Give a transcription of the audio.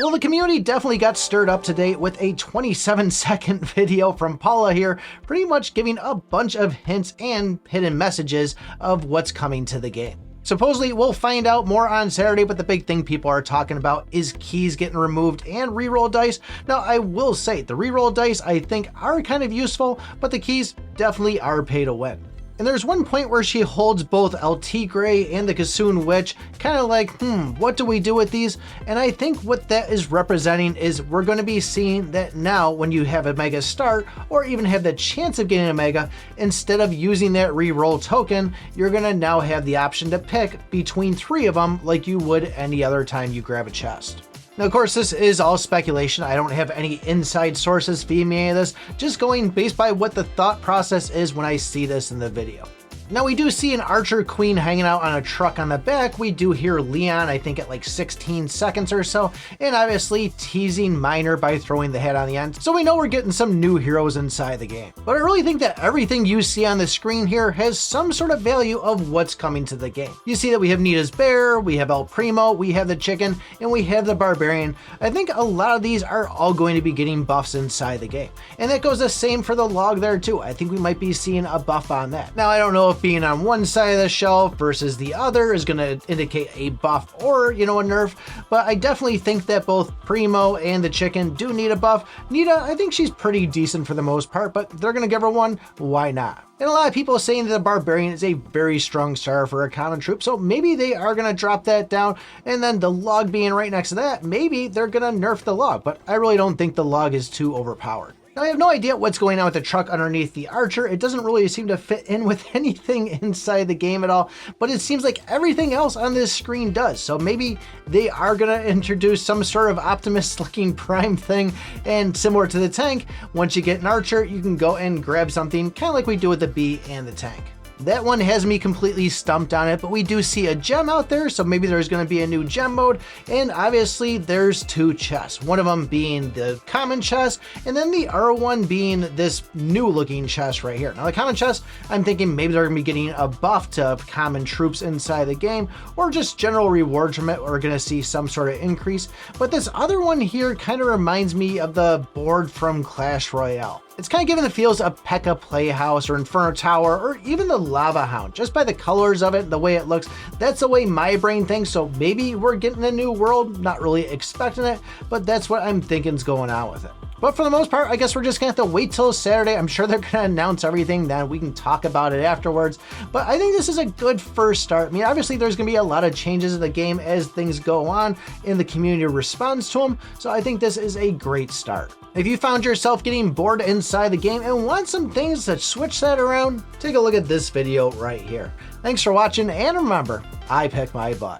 Well, the community definitely got stirred up today with a 27-second video from Paula here, pretty much giving a bunch of hints and hidden messages of what's coming to the game. Supposedly, we'll find out more on Saturday, but the big thing people are talking about is keys getting removed and reroll dice. Now, I will say, the reroll dice I think are kind of useful, but the keys definitely are pay to win. And there's one point where she holds both El Tigre and the Kassoon Witch, kind of like, what do we do with these? And I think what that is representing is we're going to be seeing that now when you have a Mega start, or even have the chance of getting a Mega, instead of using that reroll token, you're going to now have the option to pick between 3 of them like you would any other time you grab a chest. Now, of course, this is all speculation. I don't have any inside sources feeding me any of this, just going based by what the thought process is when I see this in the video. Now, we do see an Archer Queen hanging out on a truck on the back. We do hear Leon, I think at like 16 seconds or so, and obviously teasing Miner by throwing the head on the end. So we know we're getting some new heroes inside the game. But I really think that everything you see on the screen here has some sort of value of what's coming to the game. You see that we have Nita's bear, we have El Primo, we have the chicken, and we have the Barbarian. I think a lot of these are all going to be getting buffs inside the game. And that goes the same for the log there too. I think we might be seeing a buff on that. Now, I don't know if being on one side of the shelf versus the other is going to indicate a buff or, a nerf, but I definitely think that both Primo and the chicken do need a buff. Nita, I think she's pretty decent for the most part, but they're going to give her one. Why not? And a lot of people are saying that the Barbarian is a very strong starter for a common troop, so maybe they are going to drop that down, and then the log being right next to that, maybe they're going to nerf the log, but I really don't think the log is too overpowered. Now, I have no idea what's going on with the truck underneath the Archer. It doesn't really seem to fit in with anything inside the game at all, but it seems like everything else on this screen does. So maybe they are going to introduce some sort of Optimist looking prime thing, and similar to the tank, once you get an Archer, you can go and grab something kind of like we do with the bee and the tank. That one has me completely stumped on it, but we do see a gem out there, so maybe there's going to be a new gem mode, and obviously there's 2 chests, one of them being the common chest, and then the other one being this new looking chest right here. Now the common chest, I'm thinking maybe they're going to be getting a buff to common troops inside the game, or just general rewards from it, we're going to see some sort of increase, but this other one here kind of reminds me of the board from Clash Royale. It's kind of giving the feels of P.E.K.K.A. Playhouse or Inferno Tower or even the Lava Hound. Just by the colors of it, the way it looks, that's the way my brain thinks. So maybe we're getting a new world, not really expecting it, but that's what I'm thinking's going on with it. But for the most part, I guess we're just gonna have to wait till Saturday. I'm sure they're gonna announce everything, then we can talk about it afterwards. But I think this is a good first start. I mean, obviously there's gonna be a lot of changes in the game as things go on and the community responds to them. So I think this is a great start. If you found yourself getting bored inside the game and want some things to switch that around, take a look at this video right here. Thanks for watching, and remember, I pick my butt.